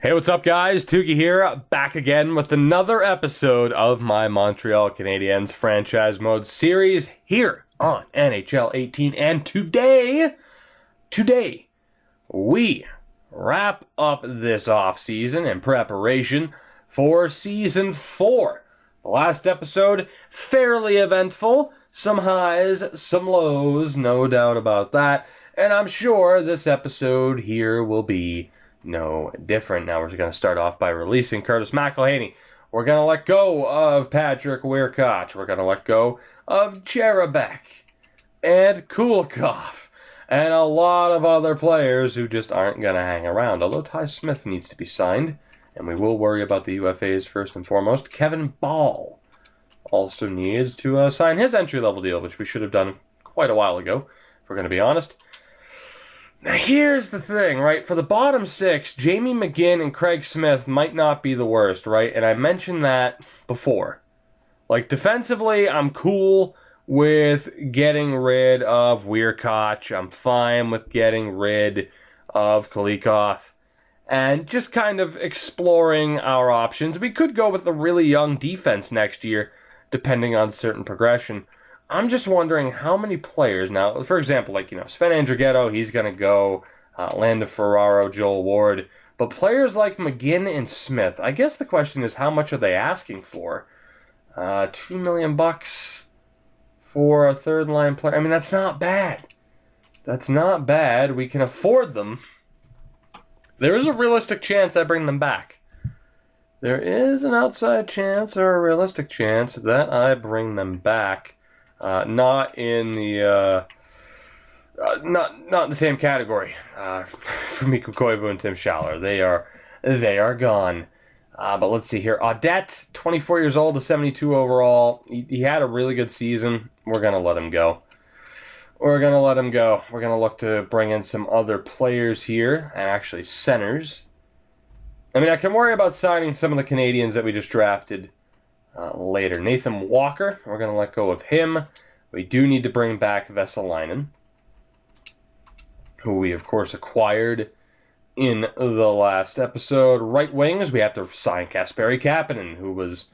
Hey, what's up, guys? Tuki here, back again with another episode of my Montreal Canadiens franchise mode series here on NHL 18. And today, we wrap up this offseason in preparation for Season 4. The last episode, fairly eventful. Some highs, some lows, no doubt about that. And I'm sure this episode here will be no different. Now we're going to start off by releasing Curtis McElhaney. We're going to let go of Patrick Weirkoch. We're going to let go of Jerabek and Kulikov and a lot of other players who just aren't going to hang around. Although Ty Smith needs to be signed, and we will worry about the UFAs first and foremost. Kevin Ball also needs to sign his entry-level deal, which we should have done quite a while ago, if we're going to be honest. Now, here's the thing, right? For the bottom six, Jamie McGinn and Craig Smith might not be the worst, right? And I mentioned that before. Like, defensively, I'm cool with getting rid of Weirkoch. I'm fine with getting rid of Kulikov. And just kind of exploring our options. We could go with a really young defense next year, depending on certain progression. I'm just wondering how many players now, for example, Sven Andrighetto, he's going to go, Landa Ferraro, Joel Ward, but players like McGinn and Smith, I guess the question is how much are they asking for? $2 million for a third line player. I mean, that's not bad. That's not bad. We can afford them. There is a realistic chance I bring them back. There is an outside chance or a realistic chance that I bring them back. Not in the not in the same category for Mikko Koivu and Tim Schaller. They are gone. But let's see here. Audette, 24 years old, to 72 overall. He had a really good season. We're gonna let him go. We're gonna let him go. We're gonna look to bring in some other players here, and actually centers. I mean, I can worry about signing some of the Canadiens that we just drafted later. Nathan Walker, we're going to let go of him. We do need to bring back Vesalainen, who we, of course, acquired in the last episode. Right wings, we have to sign Kasperi Kapanen, who was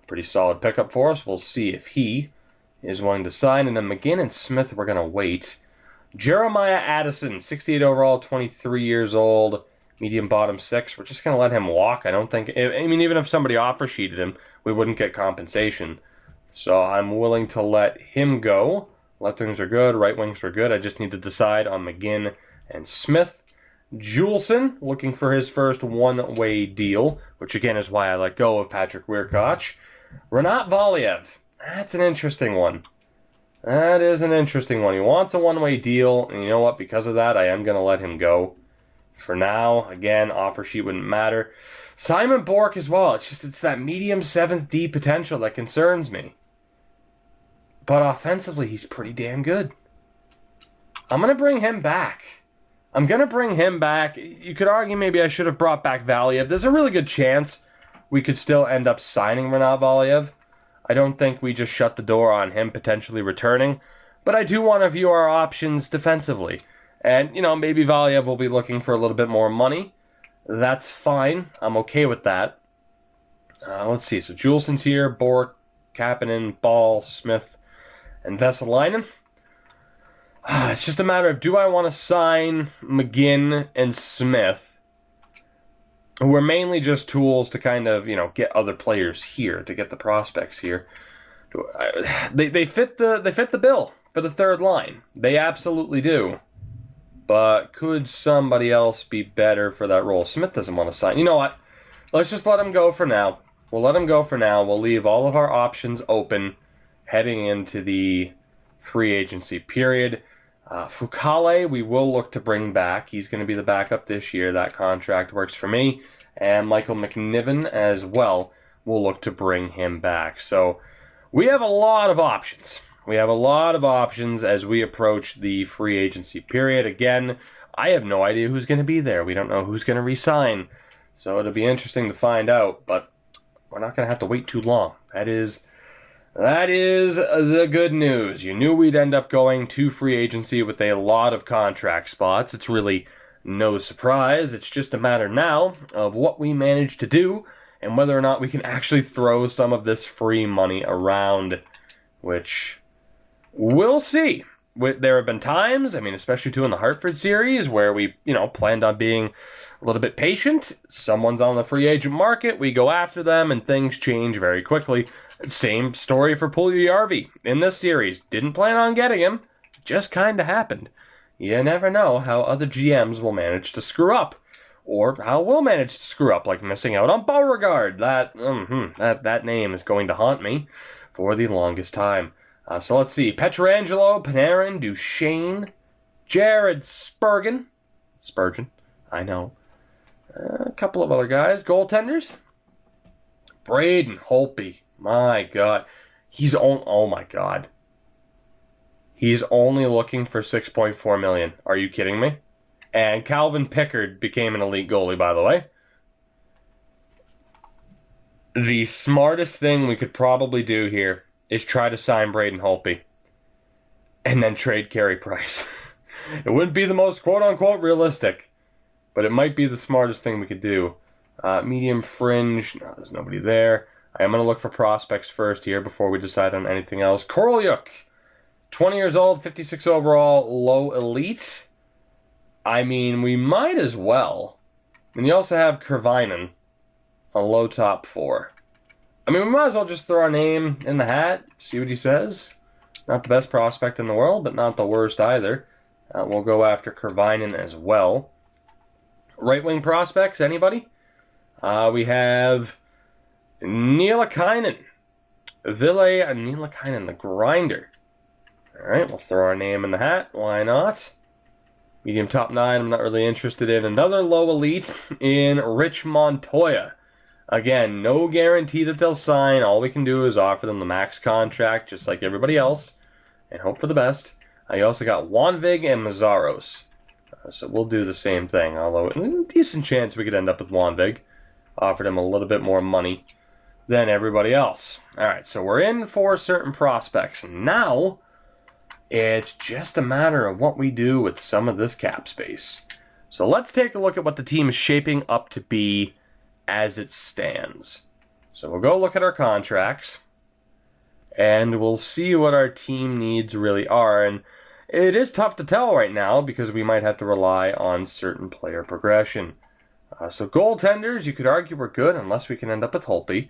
a pretty solid pickup for us. We'll see if he is willing to sign. And then McGinn and Smith, we're going to wait. Jeremiah Addison, 68 overall, 23 years old, medium bottom six. We're just going to let him walk. I don't think... I mean, even if somebody offer sheeted him, we wouldn't get compensation. So I'm willing to let him go. Left wings are good. Right wings are good. I just need to decide on McGinn and Smith. Juleson, looking for his first one-way deal, which again is why I let go of Patrick Weirkoch. Renat Valiev. That's an interesting one. That is an interesting one. He wants a one-way deal, and you know what? Because of that, I am going to let him go. For now, again, offer sheet wouldn't matter. Simon Bork as well. It's that medium 7th D potential that concerns me. But offensively, he's pretty damn good. I'm going to bring him back. You could argue maybe I should have brought back Valiev. There's a really good chance we could still end up signing Renat Valiev. I don't think we just shut the door on him potentially returning. But I do want to view our options defensively. And, maybe Valiev will be looking for a little bit more money. That's fine. I'm okay with that. Let's see. So Juleson's here. Bork, Kapanen, Ball, Smith, and Vesalainen. It's just a matter of, do I want to sign McGinn and Smith, who are mainly just tools to kind of, get other players here, to get the prospects here. They fit the bill for the third line. They absolutely do. But could somebody else be better for that role? Smith doesn't want to sign. You know what? Let's just let him go for now. We'll let him go for now. We'll leave all of our options open heading into the free agency period. Fukale, we will look to bring back. He's going to be the backup this year. That contract works for me. And Michael McNiven as well. We'll look to bring him back. So we have a lot of options. We have a lot of options as we approach the free agency period. Again, I have no idea who's going to be there. We don't know who's going to re-sign. So it'll be interesting to find out, but we're not going to have to wait too long. That is the good news. You knew we'd end up going to free agency with a lot of contract spots. It's really no surprise. It's just a matter now of what we manage to do and whether or not we can actually throw some of this free money around, which we'll see. There have been times, especially too in the Hartford series, where we, planned on being a little bit patient. Someone's on the free agent market, we go after them, and things change very quickly. Same story for Puljujärvi in this series. Didn't plan on getting him, just kind of happened. You never know how other GMs will manage to screw up, or how we'll manage to screw up, like missing out on Beauregard. That name is going to haunt me for the longest time. So let's see. Pietrangelo, Panarin, Duchesne, Jared Spurgeon, I know. A couple of other guys. Goaltenders. Braden Holtby. My God. Oh my God. He's only looking for $6.4 million. Are you kidding me? And Calvin Pickard became an elite goalie, by the way. The smartest thing we could probably do here is try to sign Braden Holtby and then trade Carey Price. It wouldn't be the most quote-unquote realistic, but it might be the smartest thing we could do. Medium fringe. No, there's nobody there. I am going to look for prospects first here before we decide on anything else. Korolyuk, 20 years old, 56 overall, low elite. We might as well. And you also have Kervinen, a low top 4. We might as well just throw our name in the hat, see what he says. Not the best prospect in the world, but not the worst either. We'll go after Kervinen as well. Right wing prospects, anybody? We have Nielakainen. Ville Nielakainen, the grinder. Alright, we'll throw our name in the hat. Why not? Medium top 9, I'm not really interested in. Another low elite in Rich Montoya. Again, no guarantee that they'll sign. All we can do is offer them the max contract, just like everybody else, and hope for the best. You also got Wanvig and Mazzaros. So we'll do the same thing, although a decent chance we could end up with Wanvig. Offered him a little bit more money than everybody else. Alright, so we're in for certain prospects. Now, it's just a matter of what we do with some of this cap space. So let's take a look at what the team is shaping up to be as it stands. So we'll go look at our contracts, and we'll see what our team needs really are. And it is tough to tell right now because we might have to rely on certain player progression. So goaltenders, you could argue we're good unless we can end up with Holtby.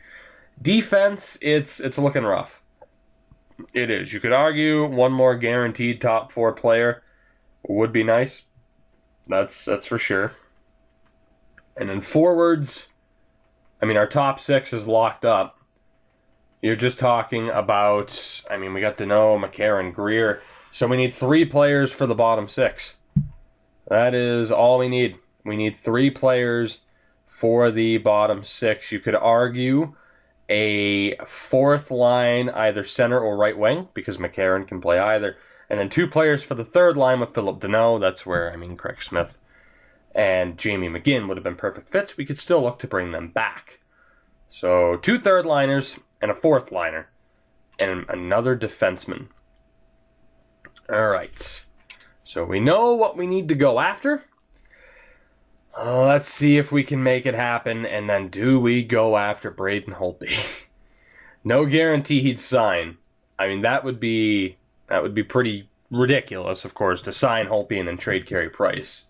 Defense, it's looking rough. It is. You could argue one more guaranteed top 4 player would be nice. That's for sure. And then forwards, our top 6 is locked up. You're just talking about, we got Deneau, McCarron, Greer. So we need 3 players for the bottom 6. That is all we need. We need 3 players for the bottom 6. You could argue a 4th line, either center or right wing, because McCarron can play either. And then 2 players for the 3rd line with Philip Deneau. That's where, Craig Smith and Jamie McGinn would have been perfect fits. We could still look to bring them back. So 2 third liners and a 4th liner and another defenseman. Alright. So we know what we need to go after. Let's see if we can make it happen. And then do we go after Braden Holtby? No guarantee he'd sign. That would be pretty ridiculous, of course, to sign Holtby and then trade Carey Price.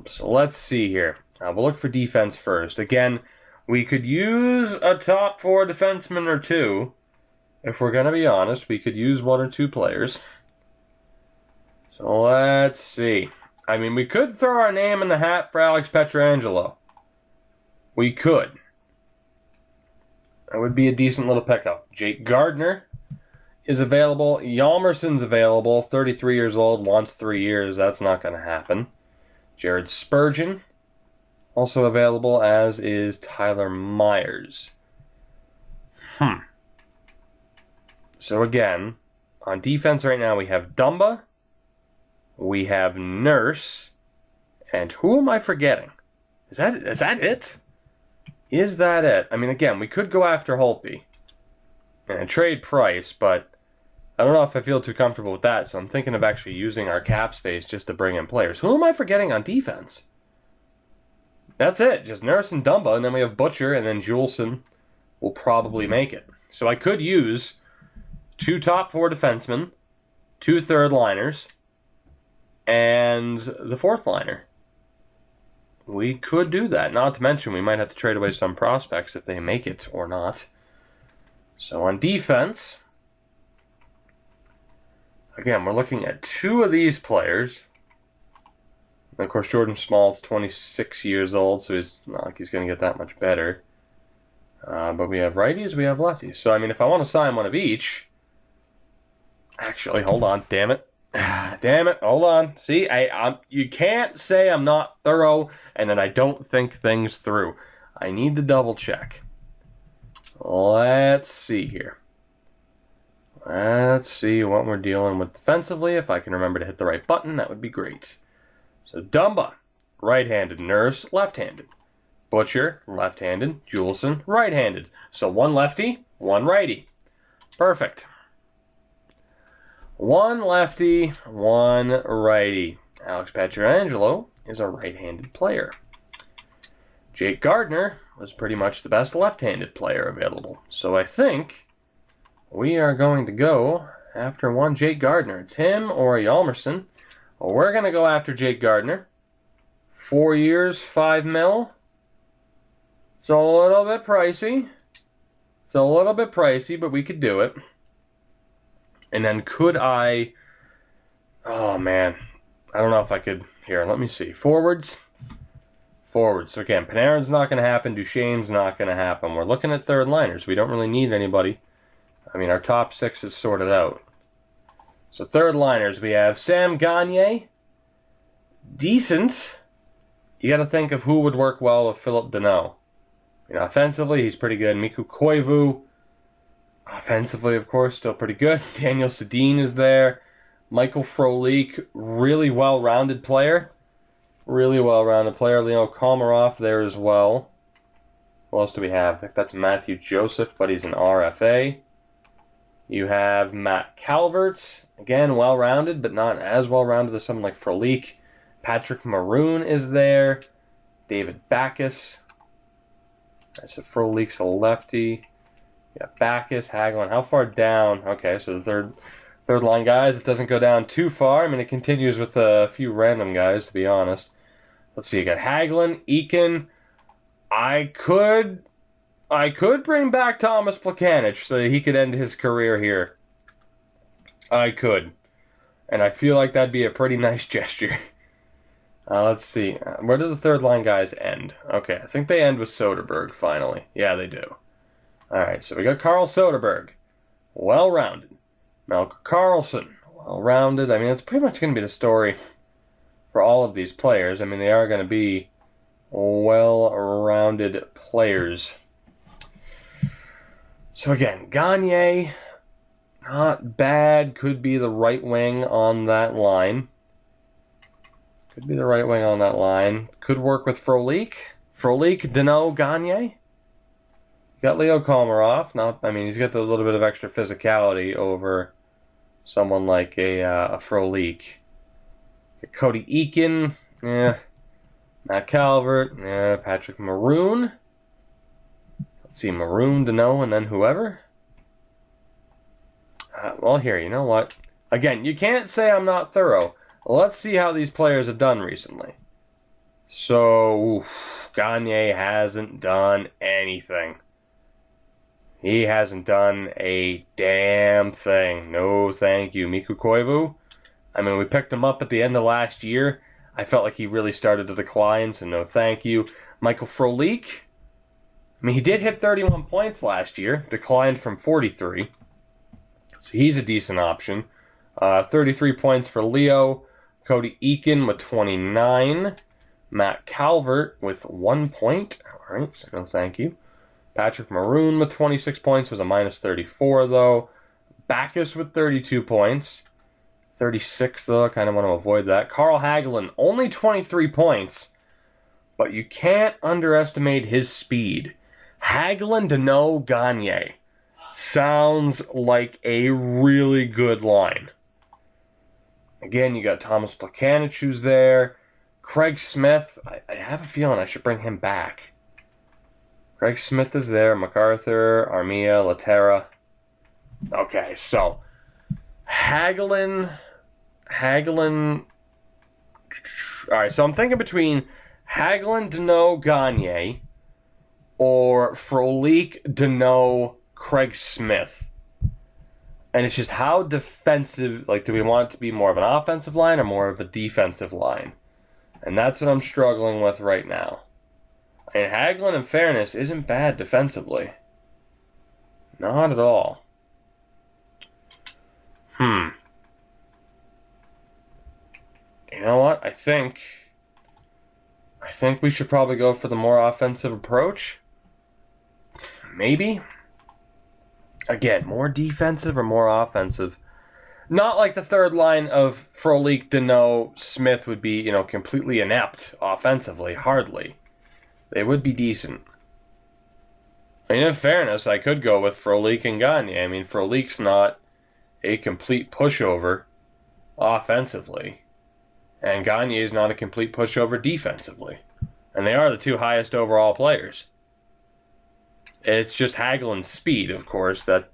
So let's see here. We'll look for defense first. Again, we could use a top 4 defenseman or 2. If we're going to be honest, we could use 1 or 2 players. So let's see. We could throw our name in the hat for Alex Pietrangelo. We could. That would be a decent little pickup. Jake Gardner is available. Hjalmarsson's available. 33 years old, wants 3 years. That's not going to happen. Jared Spurgeon, also available, as is Tyler Myers. So again, on defense right now we have Dumba, we have Nurse, and who am I forgetting? Is that it? Is that it? Again, we could go after Holtby and trade Price, but I don't know if I feel too comfortable with that, so I'm thinking of actually using our cap space just to bring in players. Who am I forgetting on defense? That's it. Just Nurse and Dumba, and then we have Butcher, and then Juleson will probably make it. So I could use 2 top 4 defensemen, 2 third liners, and the 4th liner. We could do that. Not to mention, we might have to trade away some prospects if they make it or not. So on defense, again, we're looking at 2 of these players. And of course, Jordan Small's 26 years old, so it's not like he's going to get that much better. But we have righties, we have lefties. So, I mean, if I want to sign one of each... Actually, hold on. Damn it. Damn it. Hold on. See, you can't say I'm not thorough and that I don't think things through. I need to double check. Let's see here. Let's see what we're dealing with defensively. If I can remember to hit the right button, that would be great. So, Dumba, right-handed. Nurse, left-handed. Butcher, left-handed. Juleson, right-handed. So 1 lefty, 1 righty. Perfect. 1 lefty, 1 righty. Alex Pietrangelo is a right-handed player. Jake Gardner was pretty much the best left-handed player available. So I think we are going to go after one Jake Gardner. It's him or Hjalmarsson. Well, we're going to go after Jake Gardner. 4 years, $5 million. It's a little bit pricey. It's a little bit pricey, but we could do it. And then could I... Oh, man. I don't know if I could... Here, let me see. Forwards. So again, Panarin's not going to happen. Duchesne's not going to happen. We're looking at third liners. We don't really need anybody. I mean, our top 6 is sorted out. So third liners, we have Sam Gagner. Decent. You got to think of who would work well with Philip Deneau. You know, offensively, he's pretty good. Mikko Koivu. Offensively, of course, still pretty good. Daniel Sedin is there. Michael Frolik, really well-rounded player. Leo Komarov there as well. Who else do we have? I think that's Matthew Joseph, but he's an RFA. You have Matt Calvert. Again, well-rounded, but not as well-rounded as someone like Frolik. Patrick Maroon is there. David Backes. So Frolik's a lefty. Yeah, Backes, Hagelin. How far down? Okay, so the third line guys. It doesn't go down too far. I mean, it continues with a few random guys, to be honest. Let's see. You got Hagelin, Eakin. I could bring back Thomas Plekanec so that he could end his career here. I could. And I feel like that'd be a pretty nice gesture. Let's see. Where do the third line guys end? Okay, I think they end with Soderberg, finally. Yeah, they do. Alright, so we got Carl Soderberg. Well-rounded. Malcolm Carlson. Well-rounded. I mean, that's pretty much going to be the story for all of these players. I mean, they are going to be well-rounded players. So again, Gagner, not bad. Could be the right wing on that line. Could work with Frolik. Deneau, Gagner. Got Leo Komarov. He's got a little bit of extra physicality over someone like a Frolik. Cody Eakin. Yeah. Matt Calvert. Yeah. Patrick Maroon. Let's see. Maroon, Deneau, and then whoever. Well, here, you know what? Again, you can't say I'm not thorough. Let's see how these players have done recently. So, Gagner hasn't done anything. He hasn't done a damn thing. No, thank you. Mikko Koivu. I mean, we picked him up at the end of last year. I felt like he really started to decline, so no thank you. Michael Frolik. I mean, he did hit 31 points last year. Declined from 43. So he's a decent option. 33 points for Leo. Cody Eakin with 29. Matt Calvert with 1 point. All right, so no thank you. Patrick Maroon with 26 points was a minus 34, though. Backes with 32 points. 36, though. I kind of want to avoid that. Carl Hagelin, only 23 points. But you can't underestimate his speed. Hagelin, Deneau, Gagner. Sounds like a really good line. Again, you got Thomas Plekanec who's there. Craig Smith, I have a feeling I should bring him back. Craig Smith is there. MacArthur, Armia, Laterra. Okay, so Hagelin. Alright, so I'm thinking between Hagelin, Deneau, Gagne, or Frolik, Deneau, Craig Smith. And it's just how defensive, like, do we want it to be more of an offensive line or more of a defensive line? And that's what I'm struggling with right now. I mean, Hagelin, in fairness, isn't bad defensively. Not at all. You know what? I think we should probably go for the more offensive approach. Maybe. Again, more defensive or more offensive? Not like the third line of Frolik, Deneau, Smith would be, completely inept offensively. Hardly. They would be decent. I mean, in fairness, I could go with Frolik and Gagne. I mean, Frolik's not a complete pushover offensively. And Gagne is not a complete pushover defensively. And they are the two highest overall players. It's just Hagelin's speed, of course, that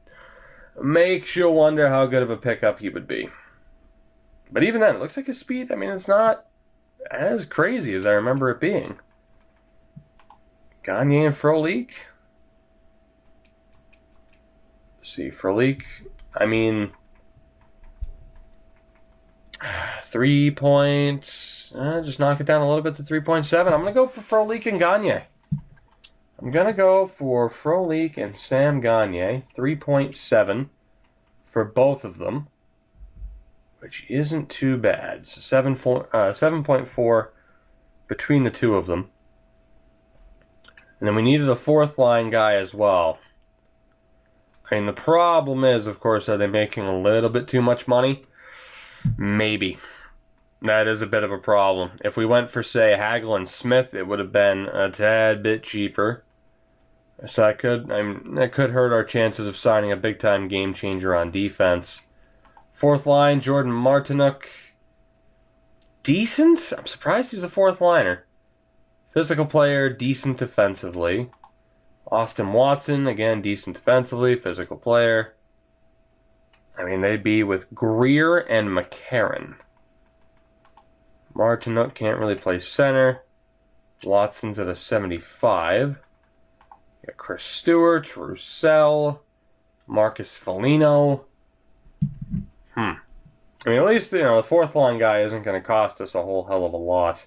makes you wonder how good of a pickup he would be. But even then, it looks like his speed, I mean, it's not as crazy as I remember it being. Gagne and Frolik. Let's see, Frolik, I mean, 3 points. Just knock it down a little bit to 3.7. I'm going to go for Frolik and Gagne. I'm going to go for Frolik and Sam Gagne. 3.7 for both of them, which isn't too bad. So 7.4 between the two of them. And then we needed a fourth line guy as well. I mean, the problem is, of course, are they making a little bit too much money? Maybe. That is a bit of a problem. If we went for, say, Hagelin Smith, it would have been a tad bit cheaper. So that could hurt our chances of signing a big-time game changer on defense. Fourth line, Jordan Martinook. Decent? I'm surprised he's a fourth liner. Physical player, decent defensively. Austin Watson, again, decent defensively, physical player. I mean, they'd be with Greer and McCarron. Martinook can't really play center. Watson's at a 75. You got Chris Stewart, Roussel, Marcus Foligno. I mean, at least, the fourth line guy isn't going to cost us a whole hell of a lot.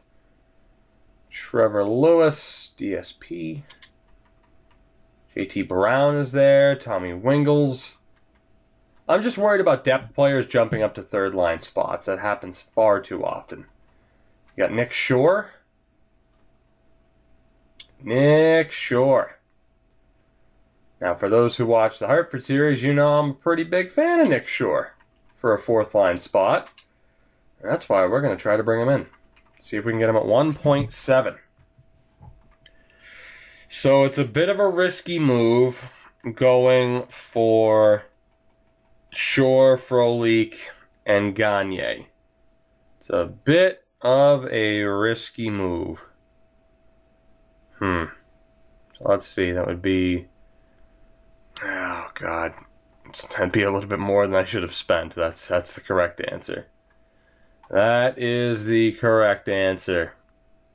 Trevor Lewis, DSP. JT Brown is there. Tommy Wingles. I'm just worried about depth players jumping up to third line spots. That happens far too often. You got Nick Shore. Nick Shore. Now, for those who watch the Hartford series, you know I'm a pretty big fan of Nick Shore for a fourth line spot. And that's why we're going to try to bring him in. See if we can get him at 1.7. So it's a bit of a risky move going for Shore, Frolik, and Gagne. It's a bit of a risky move. So let's see. That would be... Oh, God. That'd be a little bit more than I should have spent. That's the correct answer. That is the correct answer.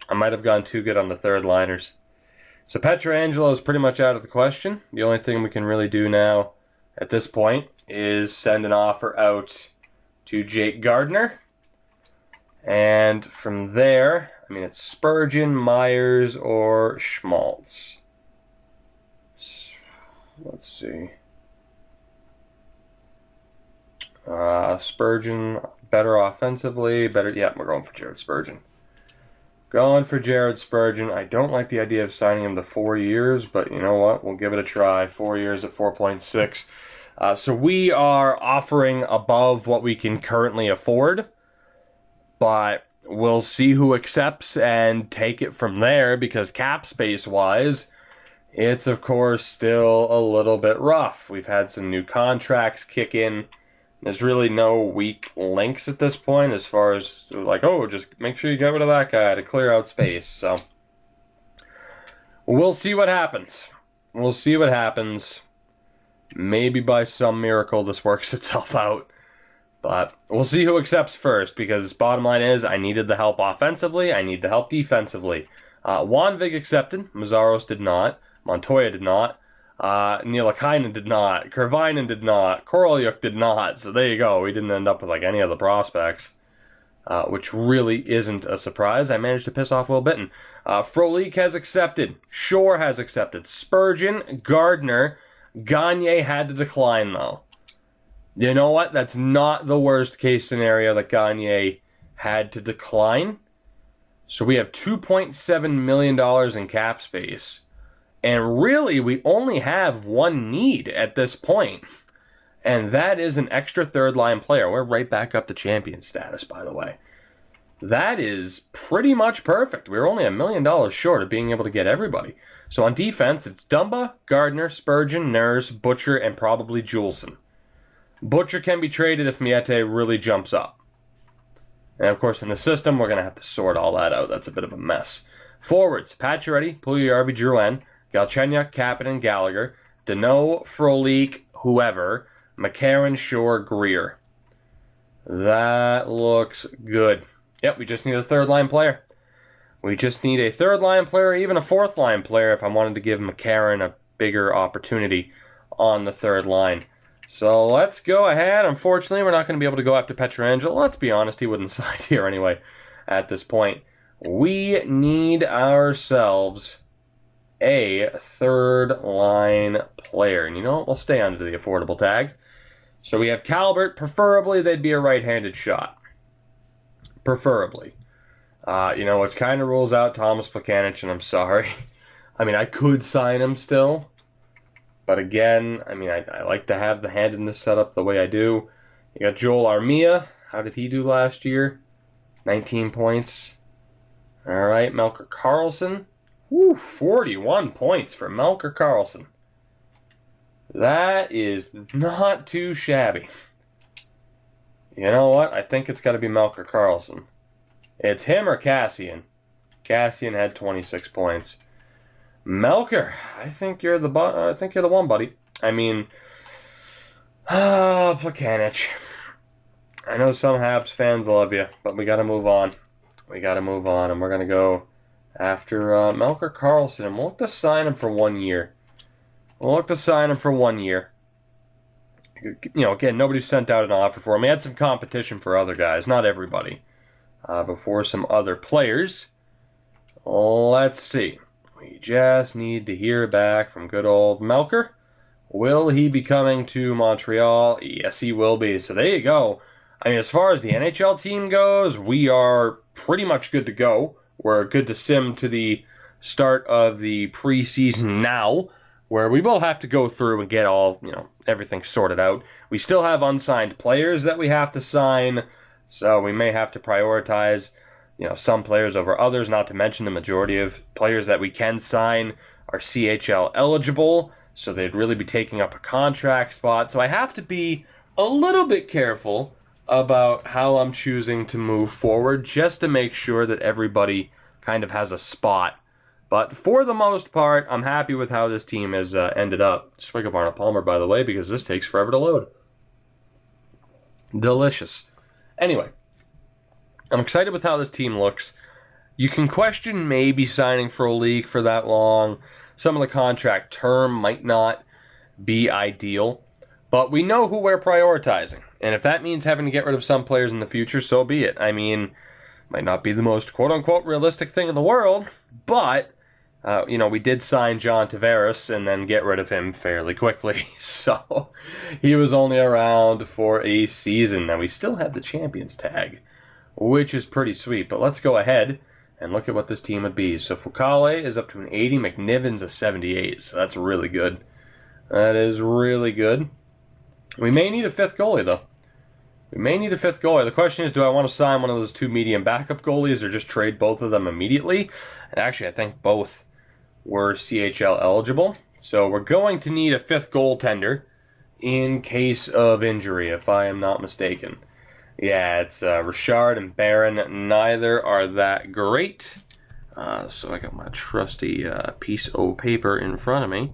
I might have gone too good on the third liners. So Pietrangelo is pretty much out of the question. The only thing we can really do now at this point is send an offer out to Jake Gardner. And from there, I mean, it's Spurgeon, Myers, or Schmaltz. Let's see. Spurgeon, better offensively, yeah, we're going for Jared Spurgeon. Going for Jared Spurgeon. I don't like the idea of signing him to 4 years, but you know what? We'll give it a try. 4 years at 4.6. So we are offering above what we can currently afford, but we'll see who accepts and take it from there, because cap space-wise, it's, of course, still a little bit rough. We've had some new contracts kick in. There's really no weak links at this point as far as, like, oh, just make sure you get rid of that guy to clear out space. So, we'll see what happens. We'll see what happens. Maybe by some miracle this works itself out. But we'll see who accepts first, because bottom line is I needed the help offensively, I need the help defensively. Wanvig accepted, Mazzaros did not, Montoya did not, Nielakainen did not, Kervainen did not, Korolyuk did not, so there you go, we didn't end up with like any of the prospects, which really isn't a surprise. I managed to piss off Will Bitton. Frolik has accepted, Shore has accepted, Spurgeon, Gardner, Gagne had to decline though. You know what? That's not the worst case scenario that Gagne had to decline. So we have $2.7 million in cap space. And really, we only have one need at this point. And that is an extra third line player. We're right back up to champion status, by the way. That is pretty much perfect. We're only $1 million short of being able to get everybody. So on defense, it's Dumba, Gardner, Spurgeon, Nurse, Butcher, and probably Juleson. Butcher can be traded if Miete really jumps up. And of course, in the system, we're going to have to sort all that out. That's a bit of a mess. Forwards, Pacioretty, Puljujarvi, Drouin, Galchenyuk, Kapanen, Gallagher, Deneau, Frolik, whoever, McCarron, Shore, Greer. That looks good. Yep, we just need a third-line player. We just need a third-line player, even a fourth-line player, if I wanted to give McCarron a bigger opportunity on the third line. So let's go ahead. Unfortunately, we're not going to be able to go after Pietrangelo. Let's be honest, he wouldn't sign here anyway at this point. We need ourselves a third-line player. And you know what? We'll stay under the affordable tag. So we have Calvert. Preferably, they'd be a right-handed shot. Preferably. Which kind of rules out Thomas Plekanec, and I'm sorry. I mean, I could sign him still. But again, I mean, I like to have the hand in this setup the way I do. You got Joel Armia. How did he do last year? 19 points. All right, Melker Karlsson. Woo, 41 points for Melker Karlsson. That is not too shabby. You know what? I think it's got to be Melker Karlsson. It's him or Cassian. Cassian had 26 points. Melker, I think you're the one, buddy. I mean, Plekanec. I know some Habs fans love you, but we got to move on. We got to move on, and we're gonna go after Melker Karlsson, and we'll look to sign him for 1 year. Again, nobody sent out an offer for him. We had some competition for other guys, not everybody, before some other players. Let's see. We just need to hear back from good old Melker. Will he be coming to Montreal? Yes, he will be. So there you go. I mean, as far as the NHL team goes, we are pretty much good to go. We're good to sim to the start of the preseason now, where we will have to go through and get everything sorted out. We still have unsigned players that we have to sign, so we may have to prioritize some players over others, not to mention the majority of players that we can sign are CHL eligible, so they'd really be taking up a contract spot. So I have to be a little bit careful about how I'm choosing to move forward, just to make sure that everybody kind of has a spot. But for the most part, I'm happy with how this team has ended up. Swig of Arnold Palmer, by the way, because this takes forever to load. Delicious. Anyway, I'm excited with how this team looks. You can question maybe signing for a league for that long. Some of the contract term might not be ideal. But we know who we're prioritizing. And if that means having to get rid of some players in the future, so be it. I mean, might not be the most quote-unquote realistic thing in the world, but, we did sign John Tavares and then get rid of him fairly quickly. So he was only around for a season. Now, we still have the champions tag, which is pretty sweet. But let's go ahead and look at what this team would be. So Foucault is up to an 80. McNiven's a 78. So that's really good. That is really good. We may need a fifth goalie, though. The question is, do I want to sign one of those two medium backup goalies or just trade both of them immediately? And actually, I think both were CHL eligible. So we're going to need a 5th goaltender in case of injury, if I am not mistaken. Yeah, it's Richard and Barron. Neither are that great. So I got my trusty piece of paper in front of me.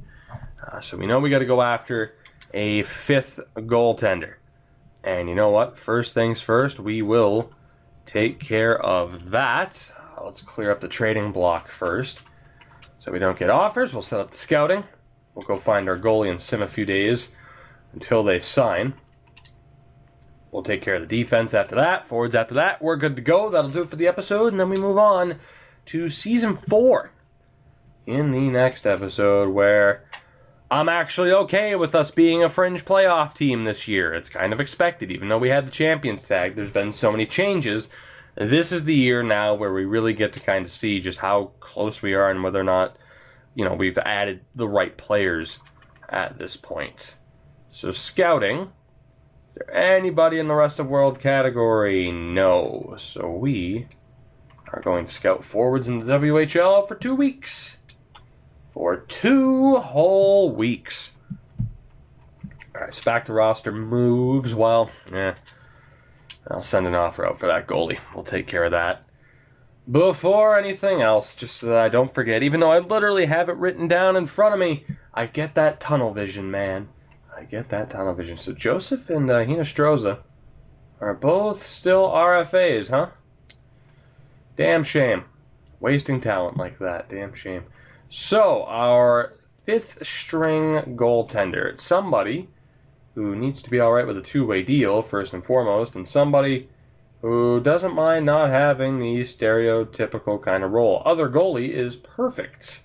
So we know we got to go after a 5th goaltender. And you know what? First things first, we will take care of that. Let's clear up the trading block first, so we don't get offers. We'll set up the scouting. We'll go find our goalie and sim a few days until they sign. We'll take care of the defense after that, forwards after that. We're good to go. That'll do it for the episode, and then we move on to Season 4 in the next episode, where I'm actually okay with us being a fringe playoff team this year. It's kind of expected, even though we had the Champions tag. There's been so many changes. This is the year now where we really get to kind of see just how close we are and whether or not, we've added the right players at this point. So scouting. Is there anybody in the rest of world category? No. So we are going to scout forwards in the WHL for 2 weeks. For 2 whole weeks. Alright, so back to roster moves. Well, I'll send an offer out for that goalie. We'll take care of that. Before anything else, just so that I don't forget, even though I literally have it written down in front of me, I get that tunnel vision, man. I get that tunnel vision. So Joseph and Hinostroza are both still RFAs, huh? Damn shame. Wasting talent like that. Damn shame. So, our 5th string goaltender. It's somebody who needs to be alright with a 2-way deal, first and foremost, and somebody who doesn't mind not having the stereotypical kind of role. Other goalie is perfect.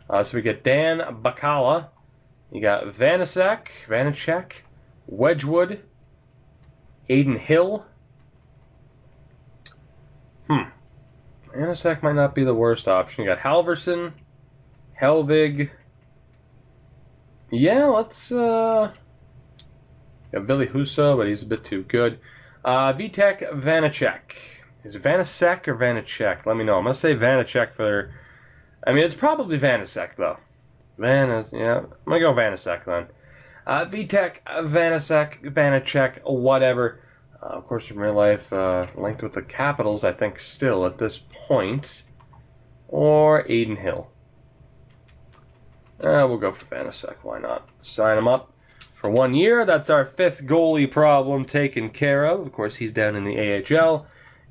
So we get Dan Bacala. You got Vanacek, Wedgwood, Aiden Hill. Vanacek might not be the worst option. You got Halverson, Helvig. Yeah, let's got Billy Huso, but he's a bit too good. Vitek Vanacek. Is it Vanacek or Vanacek? Let me know. I'm gonna say Vanacek for. It's probably Vanacek though. Yeah, I'm gonna go Vanacek then. Vitek Vanacek, whatever. Of course, in real life, linked with the Capitals, I think, still at this point. Or Aiden Hill. We'll go for Vanacek. Why not? Sign him up for 1 year. That's our 5th goalie problem taken care of. Of course, he's down in the AHL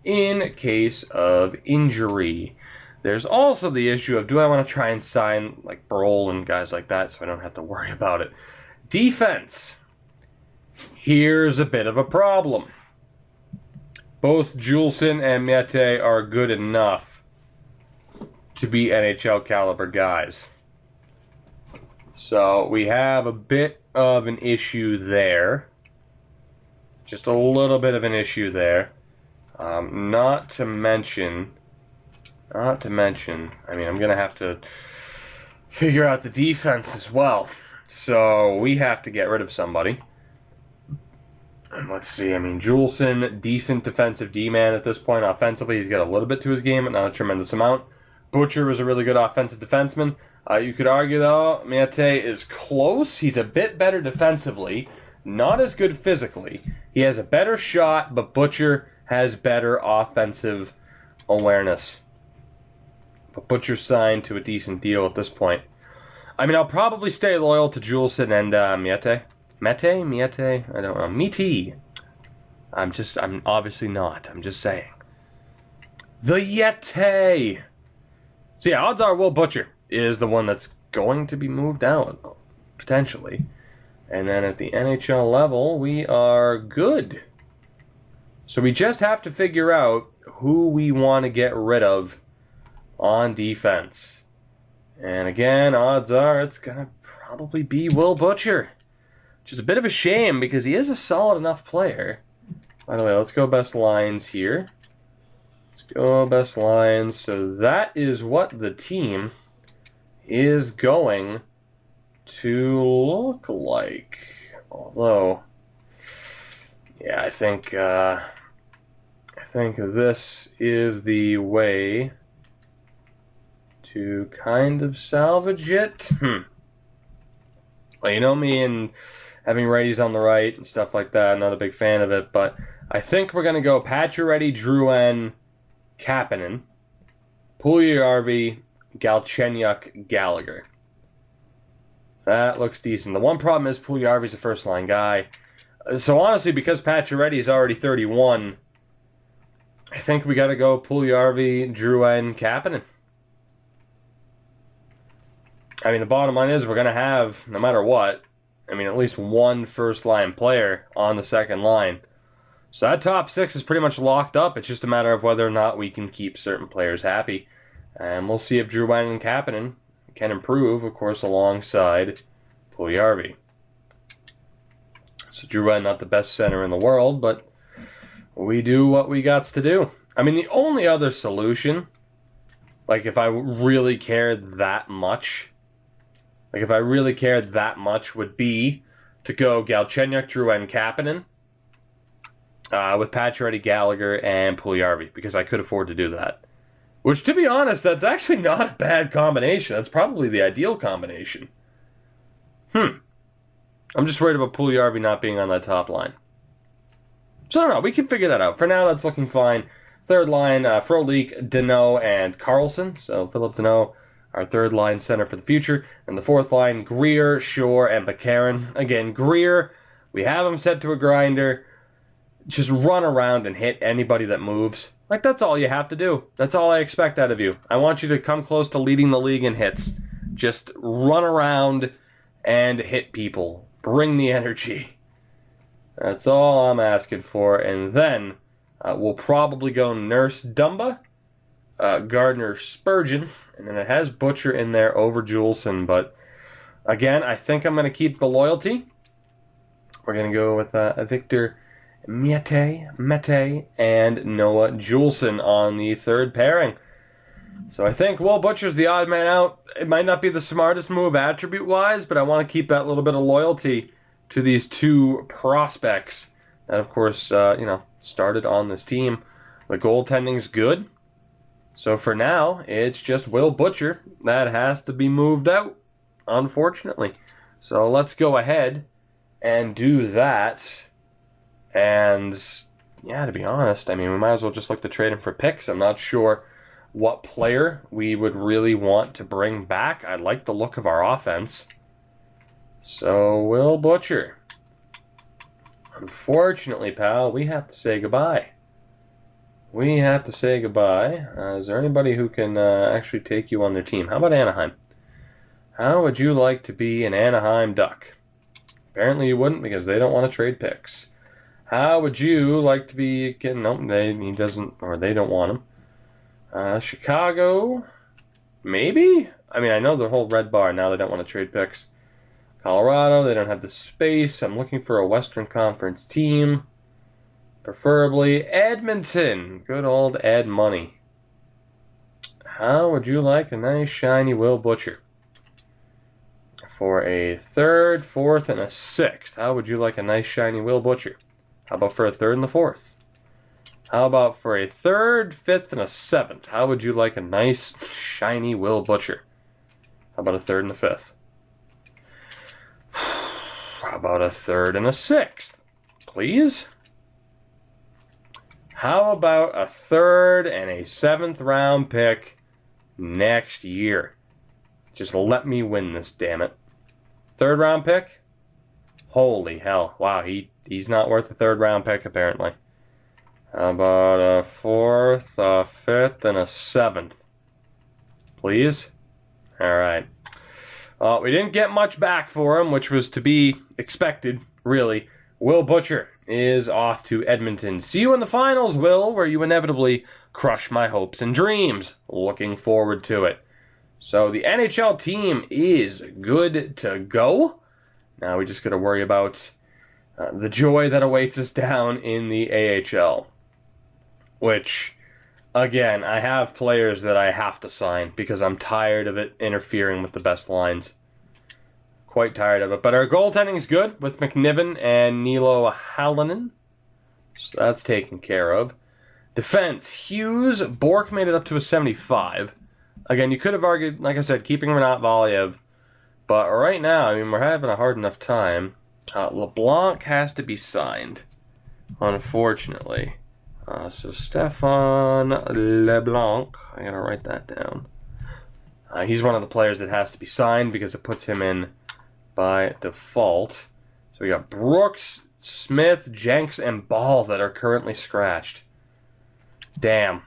in case of injury. There's also the issue of, do I want to try and sign like Brohl and guys like that so I don't have to worry about it? Defense. Here's a bit of a problem. Both Juleson and Mete are good enough to be NHL caliber guys. So we have a bit of an issue there. Just a little bit of an issue there. Not to mention, I'm going to have to figure out the defense as well. So we have to get rid of somebody. And let's see, Juleson, decent defensive D-man at this point. Offensively, he's got a little bit to his game, but not a tremendous amount. Butcher is a really good offensive defenseman. You could argue, though, Mete is close. He's a bit better defensively, not as good physically. He has a better shot, but Butcher has better offensive awareness. But Butcher's signed to a decent deal at this point. I'll probably stay loyal to Juleson and Mete. Mete? I don't know. Mete. I'm obviously not. I'm just saying. The Yeti. So yeah, odds are Will Butcher is the one that's going to be moved out, potentially. And then at the NHL level, we are good. So we just have to figure out who we want to get rid of on defense. And again, odds are it's going to probably be Will Butcher. Which is a bit of a shame because he is a solid enough player. By the way, let's go best lines here. Let's go best lines. So that is what the team is going to look like. Although, yeah, I think this is the way to kind of salvage it. Well, you know me and having righties on the right and stuff like that. I'm not a big fan of it, but I think we're going to go Pacioretty, Drouin, Kapanen, Puljujarvi, Galchenyuk, Gallagher. That looks decent. The one problem is Puljujarvi's a first-line guy. So honestly, because Pacioretty is already 31, I think we got to go Puljujarvi, Drouin, Kapanen. I mean, the bottom line is we're going to have, no matter what, I mean, at least one first-line player on the second line. So that top six is pretty much locked up. It's just a matter of whether or not we can keep certain players happy. And we'll see if Drouin and Kapanen can improve, of course, alongside Puljujarvi. So Drouin, not the best center in the world, but we do what we got to do. I mean, the only other solution, like if I really cared that much, would be to go Galchenyuk, Drouin, Kapanen, with Pacioretty, Gallagher, and Puljujarvi, because I could afford to do that. Which, to be honest, that's actually not a bad combination. That's probably the ideal combination. I'm just worried about Puljujarvi not being on that top line. So, I don't know. We can figure that out. For now, that's looking fine. Third line, Frolik, Deneau, and Carlson. So, Philip Deneau, our third line center for the future. And the fourth line, Greer, Shore, and Bakarin. Again, Greer, we have him set to a grinder. Just run around and hit anybody that moves. Like, that's all you have to do. That's all I expect out of you. I want you to come close to leading the league in hits. Just run around and hit people. Bring the energy. That's all I'm asking for. And then we'll probably go Nurse Dumba, Gardner Spurgeon, and then it has Butcher in there over Juleson. But again, I think I'm going to keep the loyalty. We're going to go with Victor Mete, and Noah Juleson on the third pairing. So I think Will Butcher's the odd man out. It might not be the smartest move attribute-wise, but I want to keep that little bit of loyalty to these two prospects that, of course, started on this team. The goaltending's good. So for now, it's just Will Butcher that has to be moved out, unfortunately. So let's go ahead and do that. And, yeah, to be honest, I mean, we might as well just look to trade him for picks. I'm not sure what player we would really want to bring back. I like the look of our offense. So, Will Butcher. Unfortunately, pal, we have to say goodbye. Is there anybody who can actually take you on their team? How about Anaheim? How would you like to be an Anaheim Duck? Apparently you wouldn't, because they don't want to trade picks. How would you like to be... Nope, he doesn't, or they don't want him. Chicago, maybe? I mean, I know the whole red bar, now they don't want to trade picks. Colorado, they don't have the space. I'm looking for a Western Conference team. Preferably Edmonton. Good old Ed Money. How would you like a nice, shiny Will Butcher? For a third, fourth, and a sixth. How would you like a nice, shiny Will Butcher? How about for a third and the fourth? How about for a third, fifth, and a seventh? How would you like a nice, shiny Will Butcher? How about a third and a fifth? How about a third and a sixth? Please? How about a third and a seventh round pick next year? Just let me win this, damn it. Third round pick? Holy hell. Wow, he's not worth a third round pick, apparently. How about a fourth, a fifth, and a seventh? Please? Alright. We didn't get much back for him, which was to be expected, really. Will Butcher is off to Edmonton. See you in the finals, Will, where you inevitably crush my hopes and dreams. Looking forward to it. So the NHL team is good to go. Now we just got to worry about the joy that awaits us down in the AHL. Which, again, I have players that I have to sign because I'm tired of it interfering with the best lines. Quite tired of it. But our goaltending's good with McNiven and Nilo Hallinen. So that's taken care of. Defense, Hughes. Bork made it up to a 75. Again, you could have argued, like I said, keeping Renat Valiev. But right now, I mean, we're having a hard enough time. LeBlanc has to be signed, unfortunately. So Stefan LeBlanc, I gotta write that down. He's one of the players that has to be signed because it puts him in by default. So we got Brooks, Smith, Jenks, and Ball that are currently scratched. Damn.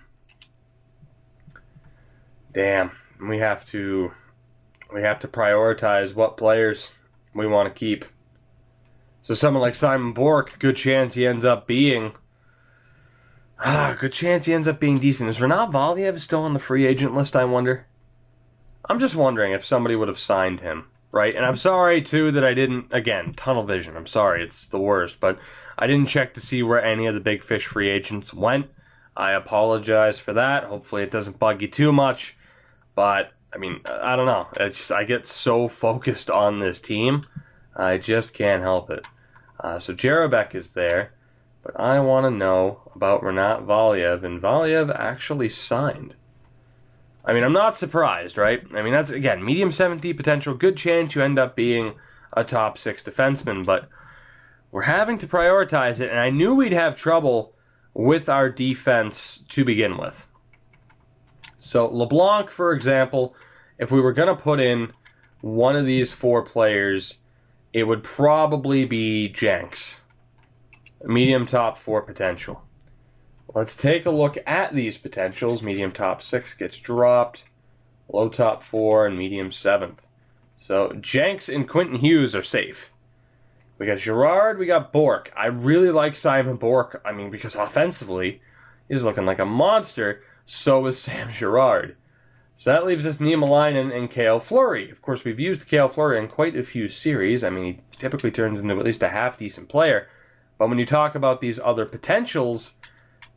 We have to prioritize what players we want to keep. So someone like Simon Bork, good chance he ends up being decent. Is Renat Valiev still on the free agent list, I wonder? I'm just wondering if somebody would have signed him, right? And I'm sorry, too, that I didn't, again, tunnel vision. I'm sorry, it's the worst. But I didn't check to see where any of the big fish free agents went. I apologize for that. Hopefully it doesn't bug you too much. But, I mean, I don't know. It's just, I get so focused on this team. I just can't help it. So Jarabek is there. But I want to know about Renat Valiev. And Valiev actually signed. I mean, I'm not surprised, right? I mean, that's, again, medium 7D potential. Good chance you end up being a top 6 defenseman. But we're having to prioritize it. And I knew we'd have trouble with our defense to begin with. So LeBlanc, for example, if we were going to put in one of these 4 players, it would probably be Jenks. Medium top 4 potential. Let's take a look at these potentials. Medium top 6 gets dropped. Low top 4 and medium 7th. So Jenks and Quentin Hughes are safe. We got Girard, we got Bork. I really like Simon Bork. I mean, because offensively, he's looking like a monster. So is Sam Girard. So that leaves us Niemelainen and Cale Fleury. Of course, we've used Cale Fleury in quite a few series. I mean, he typically turns into at least a half-decent player. But when you talk about these other potentials,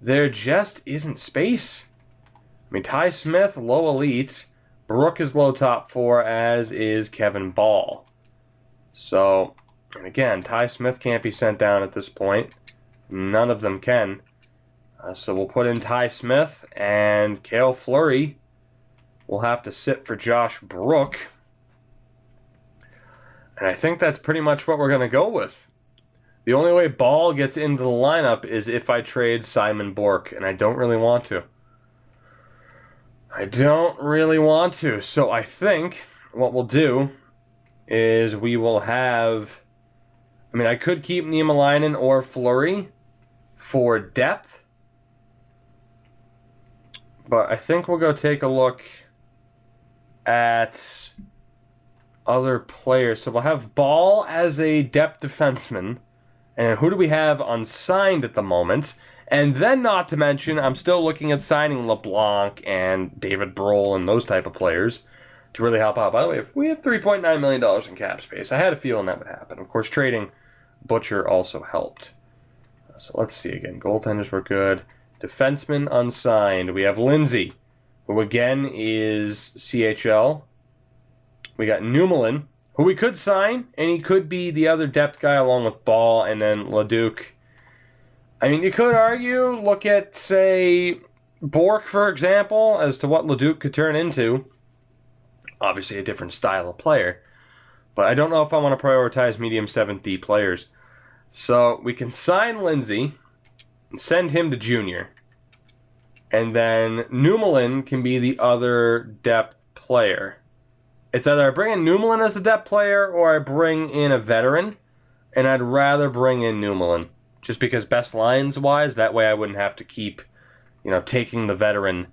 there just isn't space. I mean, Ty Smith, low elite. Brooke is low top 4, as is Kevin Ball. So, and again, Ty Smith can't be sent down at this point. None of them can. So we'll put in Ty Smith, and Cale Fleury will have to sit for Josh Brooke. And I think that's pretty much what we're going to go with. The only way Ball gets into the lineup is if I trade Simon Bork, and I don't really want to. So I think what we'll do is we will have... I mean, I could keep Niemelainen or Fleury for depth. But I think we'll go take a look at other players. So we'll have Ball as a depth defenseman. And who do we have unsigned at the moment? And then, not to mention, I'm still looking at signing LeBlanc and David Brohl and those type of players to really help out. By the way, we have $3.9 million in cap space. I had a feeling that would happen. Of course, trading Butcher also helped. So let's see again. Goaltenders were good. Defenseman unsigned. We have Lindsay, who again is CHL. We got Numelin, who we could sign, and he could be the other depth guy along with Ball and then Leduc. I mean, you could argue, look at, say, Bork, for example, as to what Leduc could turn into. Obviously a different style of player. But I don't know if I want to prioritize medium 7D players. So we can sign Lindsay and send him to junior. And then Numelin can be the other depth player. It's either I bring in Numelin as the depth player or I bring in a veteran. And I'd rather bring in Numelin. Just because best lines-wise, that way I wouldn't have to keep, taking the veteran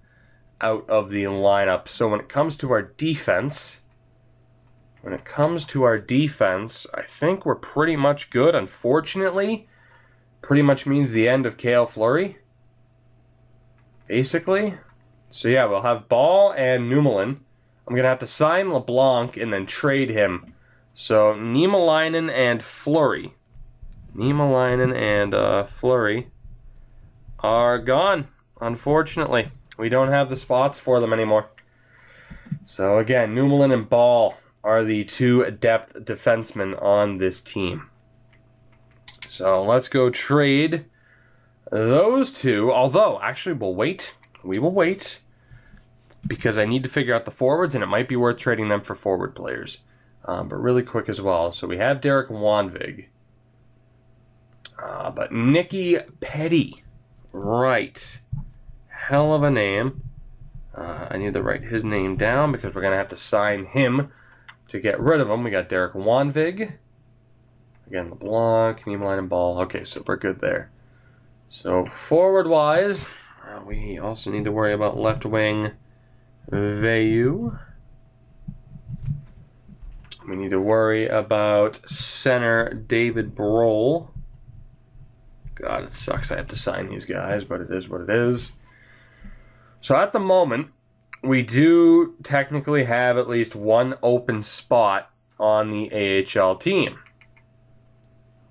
out of the lineup. So when it comes to our defense, I think we're pretty much good. Unfortunately, pretty much means the end of Cale Fleury. Basically. So yeah, we'll have Ball and Numelin. I'm going to have to sign LeBlanc and then trade him. So Niemelainen and Fleury. Are gone, unfortunately. We don't have the spots for them anymore. So again, Numelin and Ball are the 2 depth defensemen on this team. So let's go trade those 2. Although, actually, we will wait. because I need to figure out the forwards, and it might be worth trading them for forward players. But really quick as well. So we have Derek Wanvig. But Nicky Petty. Right. Hell of a name. I need to write his name down because we're going to have to sign him to get rid of him. We got Derek Wanvig. Again, LeBlanc, Niemelainen, and Ball. Okay, so we're good there. So forward-wise, we also need to worry about left wing Vayu. We need to worry about center David Brohl. God, it sucks I have to sign these guys, but it is what it is. So at the moment, we do technically have at least one open spot on the AHL team.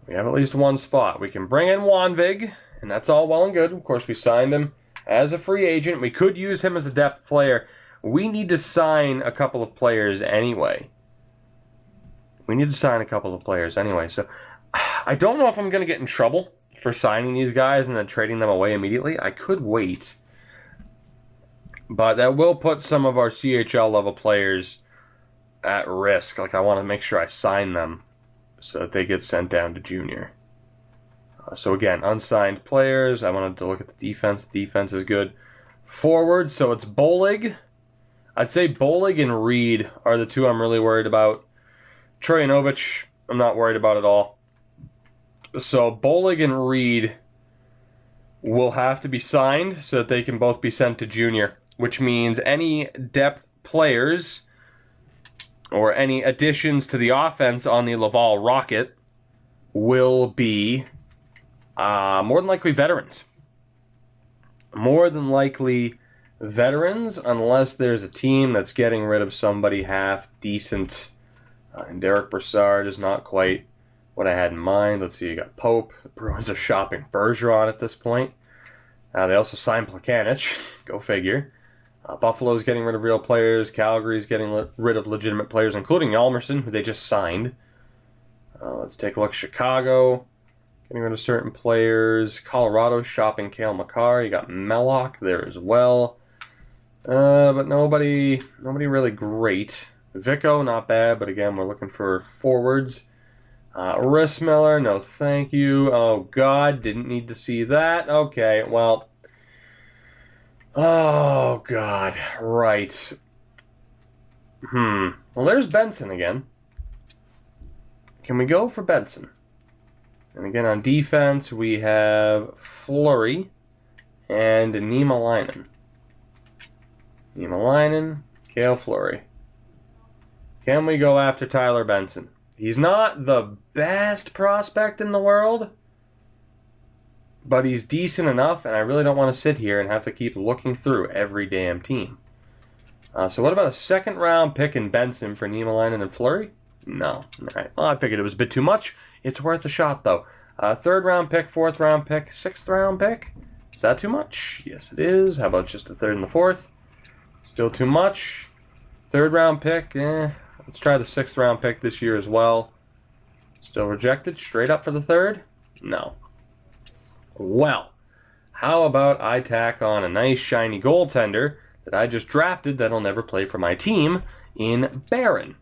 We have at least one spot. We can bring in Wanvig, and that's all well and good. Of course, we signed him as a free agent. We could use him as a depth player. We need to sign a couple of players anyway. So I don't know if I'm going to get in trouble for signing these guys and then trading them away immediately. I could wait. But that will put some of our CHL level players at risk. Like, I want to make sure I sign them so that they get sent down to junior. So again, unsigned players. I wanted to look at the defense. Defense is good. Forward, so it's Bolig. I'd say Bolig and Reed are the two I'm really worried about. Troyanovich, I'm not worried about at all. So Bolig and Reed will have to be signed so that they can both be sent to junior, which means any depth players or any additions to the offense on the Laval Rocket will be more than likely veterans. Unless there's a team that's getting rid of somebody half decent. And Derek Brassard is not quite what I had in mind. Let's see, you got Pope. The Bruins are shopping Bergeron at this point. They also signed Plekanec. Go figure. Buffalo's getting rid of real players. Calgary's getting rid of legitimate players, including Yalmerson, who they just signed. Let's take a look. Chicago, getting rid of certain players. Colorado's shopping Cale Makar. You got Mellock there as well. But nobody really great. Vico, not bad, but again, we're looking for forwards. Rissmiller, no thank you. Oh, God, didn't need to see that. Okay, well. Oh, God, right. Well, there's Benson again. Can we go for Benson? And again, on defense, we have Fleury and Niemelainen. Cale Fleury. Can we go after Tyler Benson? He's not the best prospect in the world, but he's decent enough, and I really don't want to sit here and have to keep looking through every damn team. So what about a second-round pick in Benson for Niemelainen and Fleury? No. All right. Well, I figured it was a bit too much. It's worth a shot, though. Third-round pick, fourth-round pick, sixth-round pick. Is that too much? Yes, it is. How about just the third and the fourth? Still too much. Third-round pick, Let's try the sixth-round pick this year as well. Still rejected. Straight up for the third? No. Well, how about I tack on a nice shiny goaltender that I just drafted that'll never play for my team in Barron?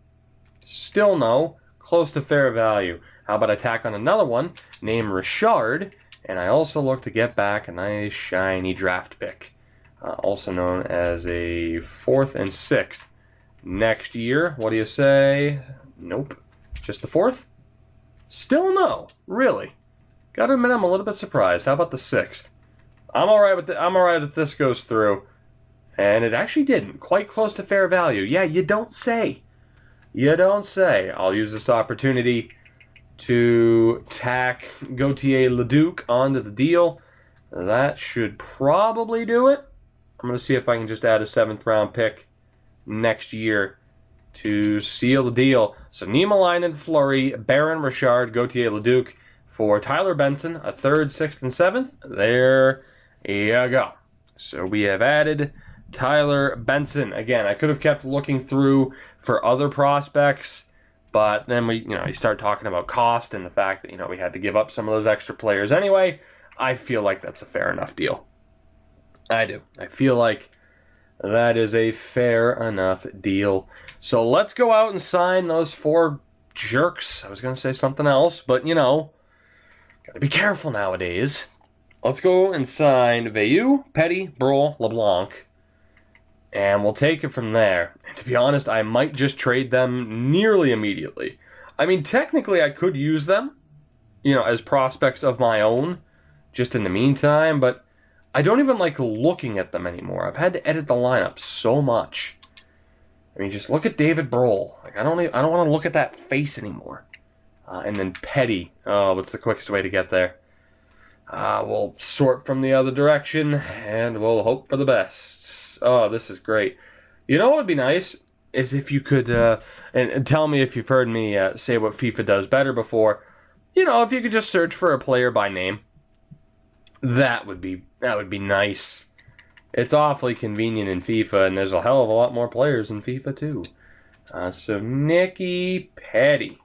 Still no. Close to fair value. How about I tack on another one named Richard, and I also look to get back a nice shiny draft pick, also known as a fourth and sixth. Next year, what do you say? Nope. Just the fourth? Still no. Really? Gotta admit, I'm a little bit surprised. How about the sixth? I'm alright with I'm alright if this goes through. And it actually didn't. Quite close to fair value. Yeah, you don't say. You don't say. I'll use this opportunity to tack Gauthier Leduc onto the deal. That should probably do it. I'm going to see if I can just add a seventh-round pick next year to seal the deal. So Niemelainen, Fleury, Barron, Richard, Gauthier Leduc for Tyler Benson, a third, sixth, and seventh. There you go. So we have added Tyler Benson. Again, I could have kept looking through for other prospects, but then you start talking about cost and the fact that, we had to give up some of those extra players anyway. I feel like that's a fair enough deal. I do. I feel like That is a fair enough deal. So let's go out and sign those 4 jerks. I was going to say something else, but you know, gotta be careful nowadays. Let's go and sign Veilleux, Petty, Brohl, LeBlanc, and we'll take it from there. And to be honest, I might just trade them nearly immediately. I mean, technically I could use them, you know, as prospects of my own, just in the meantime, but I don't even like looking at them anymore. I've had to edit the lineup so much. I mean, just look at David Brohl. Like, I don't want to look at that face anymore. And then Petty. Oh, what's the quickest way to get there? We'll sort from the other direction, and we'll hope for the best. Oh, this is great. You know what would be nice? Is if you could, and tell me if you've heard me say what FIFA does better before. You know, if you could just search for a player by name. That would be nice. It's awfully convenient in FIFA, and there's a hell of a lot more players in FIFA too. So Nicky Petty.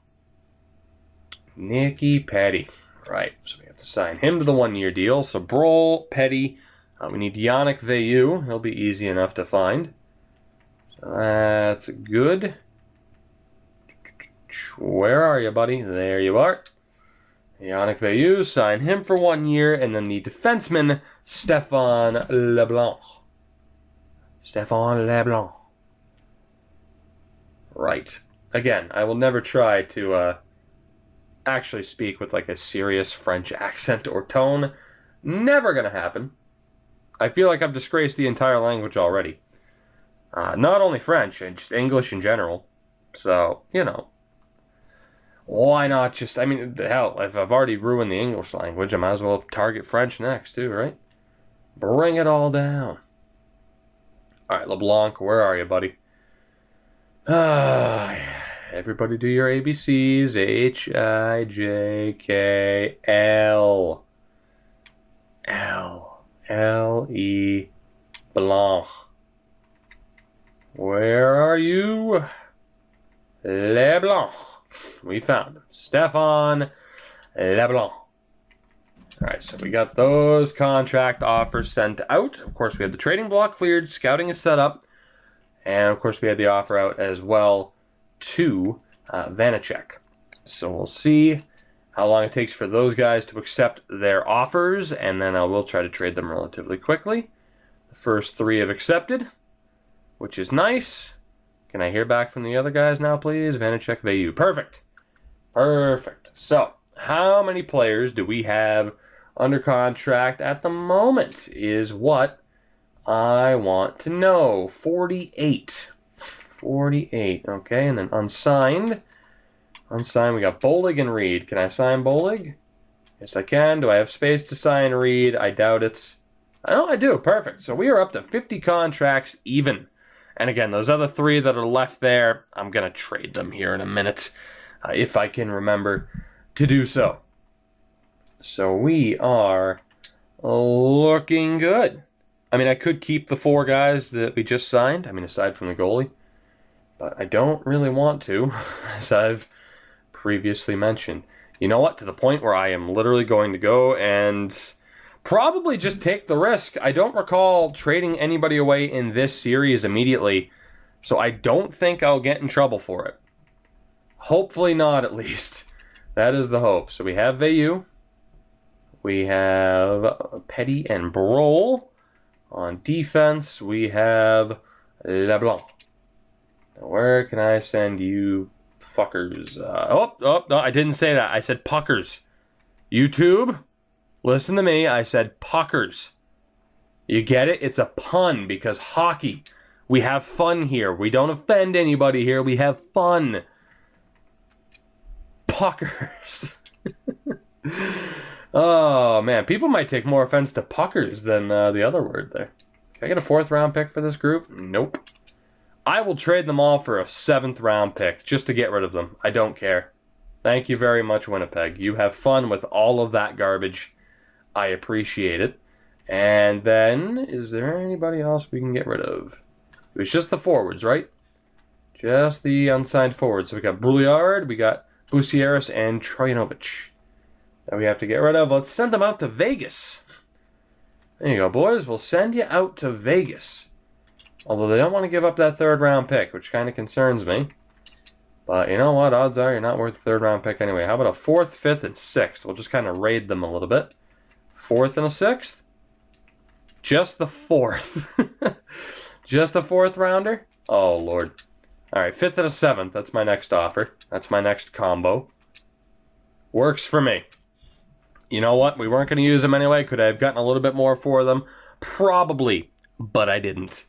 Nicky Petty. Right, so we have to sign him to the 1-year deal. So Brohl, Petty. We need Yannick Veilleux. He'll be easy enough to find. So that's good. Where are you, buddy? There you are. Yannick Veilleux, sign him for 1 year, and then the defenseman, Stéphane Leblanc. Stéphane Leblanc. Right. Again, I will never try to actually speak with like a serious French accent or tone. Never gonna happen. I feel like I've disgraced the entire language already. Not only French, just English in general. So, you know. Why not just, I mean, hell, if I've already ruined the English language, I might as well target French next, too, right? Bring it all down. All right, LeBlanc, where are you, buddy? Everybody do your ABCs. H-I-J-K-L. L-E Blanc. Where are you? LeBlanc. We found him. Stéphane Leblanc. Alright, so we got those contract offers sent out. Of course, we had the trading block cleared. Scouting is set up. And, of course, we had the offer out as well to Vanacek. So we'll see how long it takes for those guys to accept their offers. And then I will try to trade them relatively quickly. The first 3 have accepted, which is nice. Can I hear back from the other guys now, please? Vanacek, Veilleux. Perfect. Perfect. So, how many players do we have under contract at the moment is what I want to know. 48. 48. Okay, and then unsigned. Unsigned, we got Bolig and Reed. Can I sign Bolig? Yes, I can. Do I have space to sign Reed? I doubt it. Oh, I do. Perfect. So we are up to 50 contracts even. And again, those other 3 that are left there, I'm going to trade them here in a minute, if I can remember to do so. So we are looking good. I mean, I could keep the 4 guys that we just signed, I mean, aside from the goalie, but I don't really want to, as I've previously mentioned. You know what? To the point where I am literally going to go and probably just take the risk. I don't recall trading anybody away in this series immediately, so I don't think I'll get in trouble for it. Hopefully not, at least. That is the hope. So we have Veilleux. We have Petty and Brohl. On defense, we have LeBlanc. Now, where can I send you fuckers? No, I didn't say that. I said puckers. YouTube? Listen to me, I said puckers. You get it? It's a pun because hockey. We have fun here. We don't offend anybody here. We have fun. Puckers. Oh, man. People might take more offense to puckers than the other word there. Can I get a 4th round pick for this group? Nope. I will trade them all for a 7th round pick just to get rid of them. I don't care. Thank you very much, Winnipeg. You have fun with all of that garbage. I appreciate it. And then, is there anybody else we can get rid of? It was just the forwards, right? Just the unsigned forwards. So we got Brouillard, we got Bucieris, and Trojanovic that we have to get rid of. Let's send them out to Vegas. There you go, boys. We'll send you out to Vegas. Although they don't want to give up that third-round pick, which kind of concerns me. But you know what? Odds are you're not worth a third-round pick anyway. How about a 4th, 5th, and 6th? We'll just kind of raid them a little bit. 4th and a 6th? Just the 4th. Just a 4th rounder? Oh, Lord. All right, 5th and a 7th. That's my next offer. That's my next combo. Works for me. You know what? We weren't going to use them anyway. Could I have gotten a little bit more for them? Probably, but I didn't.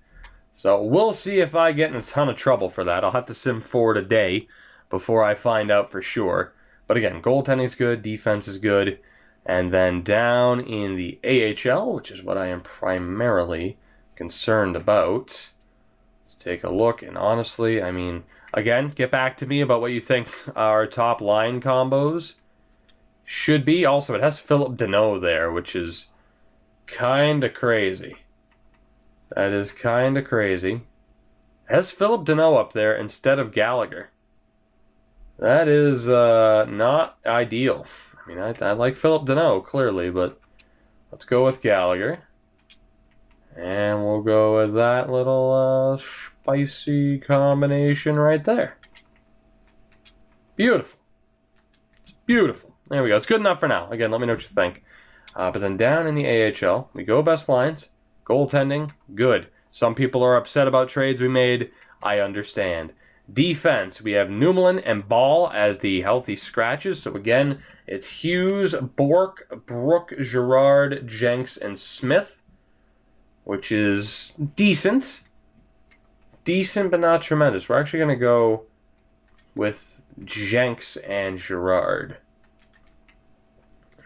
So we'll see if I get in a ton of trouble for that. I'll have to sim forward a day before I find out for sure. But again, goaltending's good, defense is good. And then down in the AHL, which is what I am primarily concerned about, let's take a look. And honestly, I mean, again, get back to me about what you think our top line combos should be. Also, it has Philip Deneau there, which is kind of crazy. That is kind of crazy. It has Philip Deneau up there instead of Gallagher. That is not ideal. I mean, I like Philip Deneau, clearly, but let's go with Gallagher. And we'll go with that little spicy combination right there. Beautiful. It's beautiful. There we go. It's good enough for now. Again, let me know what you think. But then down in the AHL, we go best lines. Goaltending, good. Some people are upset about trades we made. I understand. Defense, we have Newman and Ball as the healthy scratches. So again, it's Hughes, Bork, Brook, Girard, Jenks, and Smith, which is decent. Decent, but not tremendous. We're actually going to go with Jenks and Girard.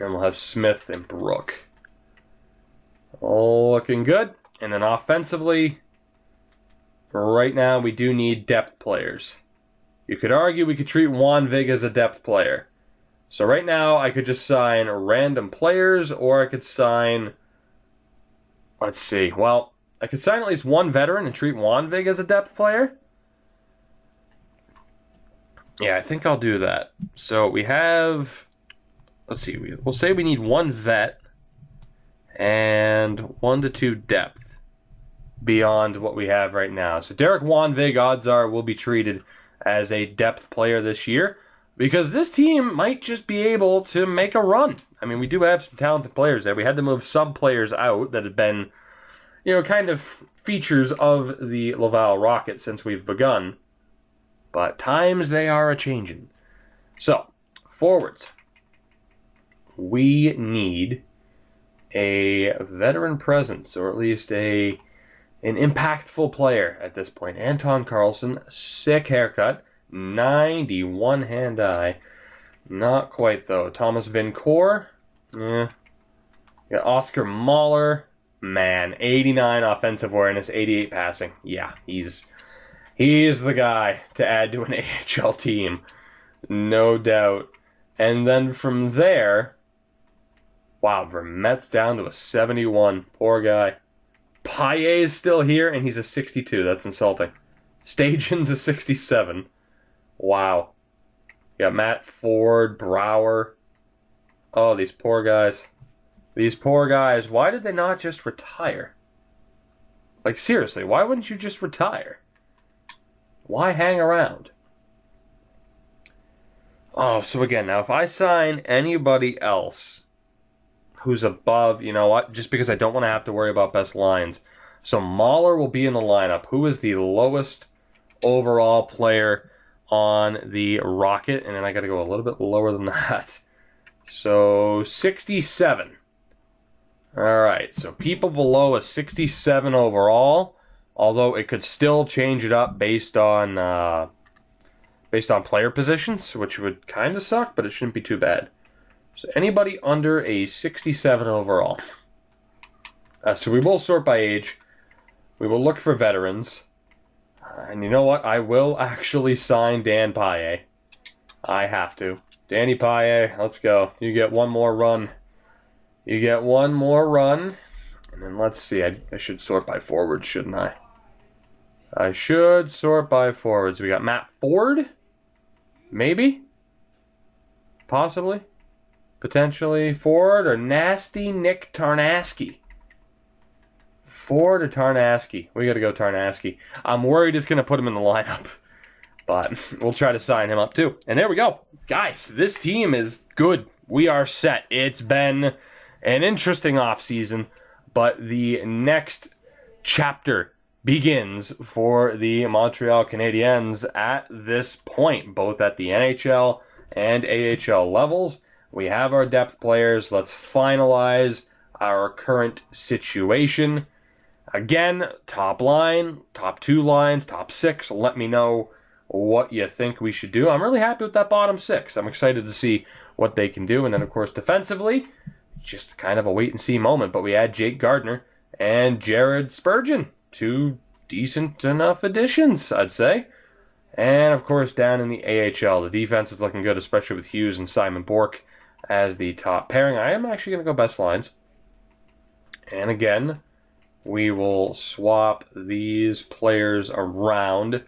And we'll have Smith and Brook. All looking good. And then offensively, right now we do need depth players. You could argue we could treat Juan Vig as a depth player. So right now I could just sign random players, or I could sign, let's see, well, I could sign at least one veteran and treat Juan Vig as a depth player. Yeah, I think I'll do that. So we have, let's see, we'll say we need one vet and 1 to 2 depth beyond what we have right now. So Derek Juan Vig, odds are, will be treated as a depth player this year because this team might just be able to make a run. I mean, we do have some talented players there. We had to move some players out that had been, you know, kind of features of the Laval Rocket since we've begun. But times they are a-changin'. So, forwards. We need a veteran presence, or at least an impactful player at this point. Anton Carlson, sick haircut, 91 hand-eye. Not quite, though. Thomas Vincourt, got Oscar Mahler, man, 89 offensive awareness, 88 passing. Yeah, he's the guy to add to an AHL team, no doubt. And then from there, wow, Vermette's down to a 71. Poor guy. Paillet's still here, and he's a 62. That's insulting. Stajan's a 67. Wow. You got Matt Ford, Brower. Oh, these poor guys. These poor guys. Why did they not just retire? Like, seriously, why wouldn't you just retire? Why hang around? Oh, so again, now if I sign anybody else who's above, you know what, just because I don't want to have to worry about best lines. So Mahler will be in the lineup. Who is the lowest overall player on the Rocket? And then I got to go a little bit lower than that. So 67. All right, so people below a 67 overall, although it could still change it up based on player positions, which would kind of suck, but it shouldn't be too bad. So anybody under a 67 overall. So we will sort by age. We will look for veterans. And you know what? I will actually sign Dan Paillet. I have to. Danny Paillet, let's go. You get one more run. You get one more run. And then let's see. I should sort by forwards, shouldn't I? I should sort by forwards. We got Matt Ford? Maybe? Possibly? Potentially Ford or Nasty Nick Tarnasky. Ford or Tarnasky? We got to go Tarnasky. I'm worried it's going to put him in the lineup, but we'll try to sign him up too. And there we go. Guys, this team is good. We are set. It's been an interesting offseason, but the next chapter begins for the Montreal Canadiens at this point, both at the NHL and AHL levels. We have our depth players. Let's finalize our current situation. Again, top line, top 2 lines, top 6. Let me know what you think we should do. I'm really happy with that bottom 6. I'm excited to see what they can do. And then, of course, defensively, just kind of a wait-and-see moment. But we add Jake Gardiner and Jared Spurgeon. 2 decent enough additions, I'd say. And, of course, down in the AHL, the defense is looking good, especially with Hughes and Simon Bourque as the top pairing. I am actually going to go best lines. And again, we will swap these players around.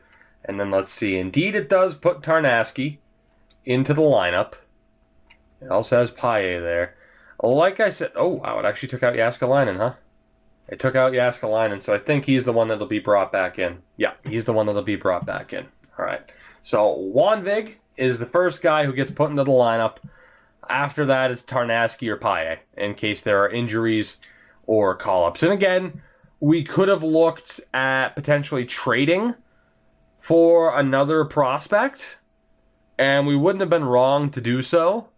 And then let's see. Indeed, it does put Tarnasky into the lineup. It also has Paille there. Like I said, oh, wow, it actually took out Jääskeläinen, huh? It took out Jääskeläinen, so I think he's the one that'll be brought back in. Yeah, he's the one that'll be brought back in. All right. So Wanvig is the first guy who gets put into the lineup. After that, it's Tarnasky or Paille, in case there are injuries or call-ups. And again, we could have looked at potentially trading for another prospect, and we wouldn't have been wrong to do so.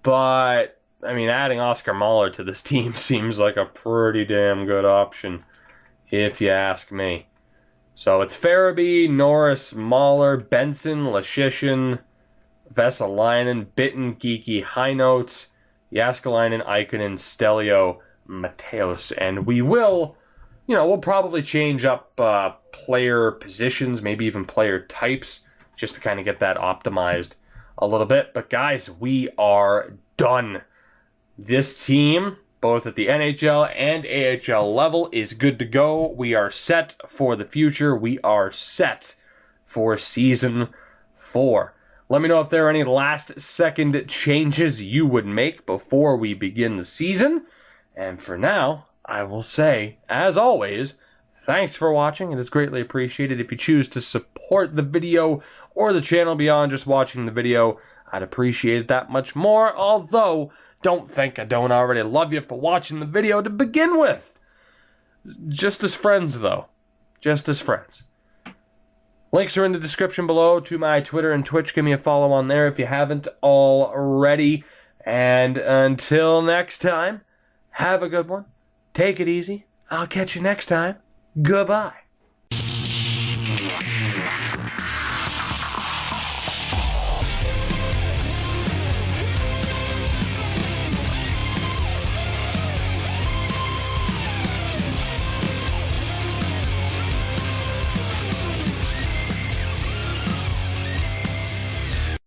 But, I mean, adding Oscar Mahler to this team seems like a pretty damn good option, if you ask me. So it's Farabee, Norris, Mahler, Benson, Leschyshyn, Vesalainen, Bitten, Geeky, High Notes, Jääskeläinen, Ikonen, Stelio, Mateos. And we will, we'll probably change up player positions, maybe even player types, just to kind of get that optimized a little bit. But guys, we are done. This team, both at the NHL and AHL level, is good to go. We are set for the future. We are set for Season 4. Let me know if there are any last-second changes you would make before we begin the season. And for now, I will say, as always, thanks for watching. It is greatly appreciated. If you choose to support the video or the channel beyond just watching the video, I'd appreciate it that much more. Although, don't think I don't already love you for watching the video to begin with. Just as friends, though. Just as friends. Links are in the description below to my Twitter and Twitch. Give me a follow on there if you haven't already. And until next time, have a good one. Take it easy. I'll catch you next time. Goodbye.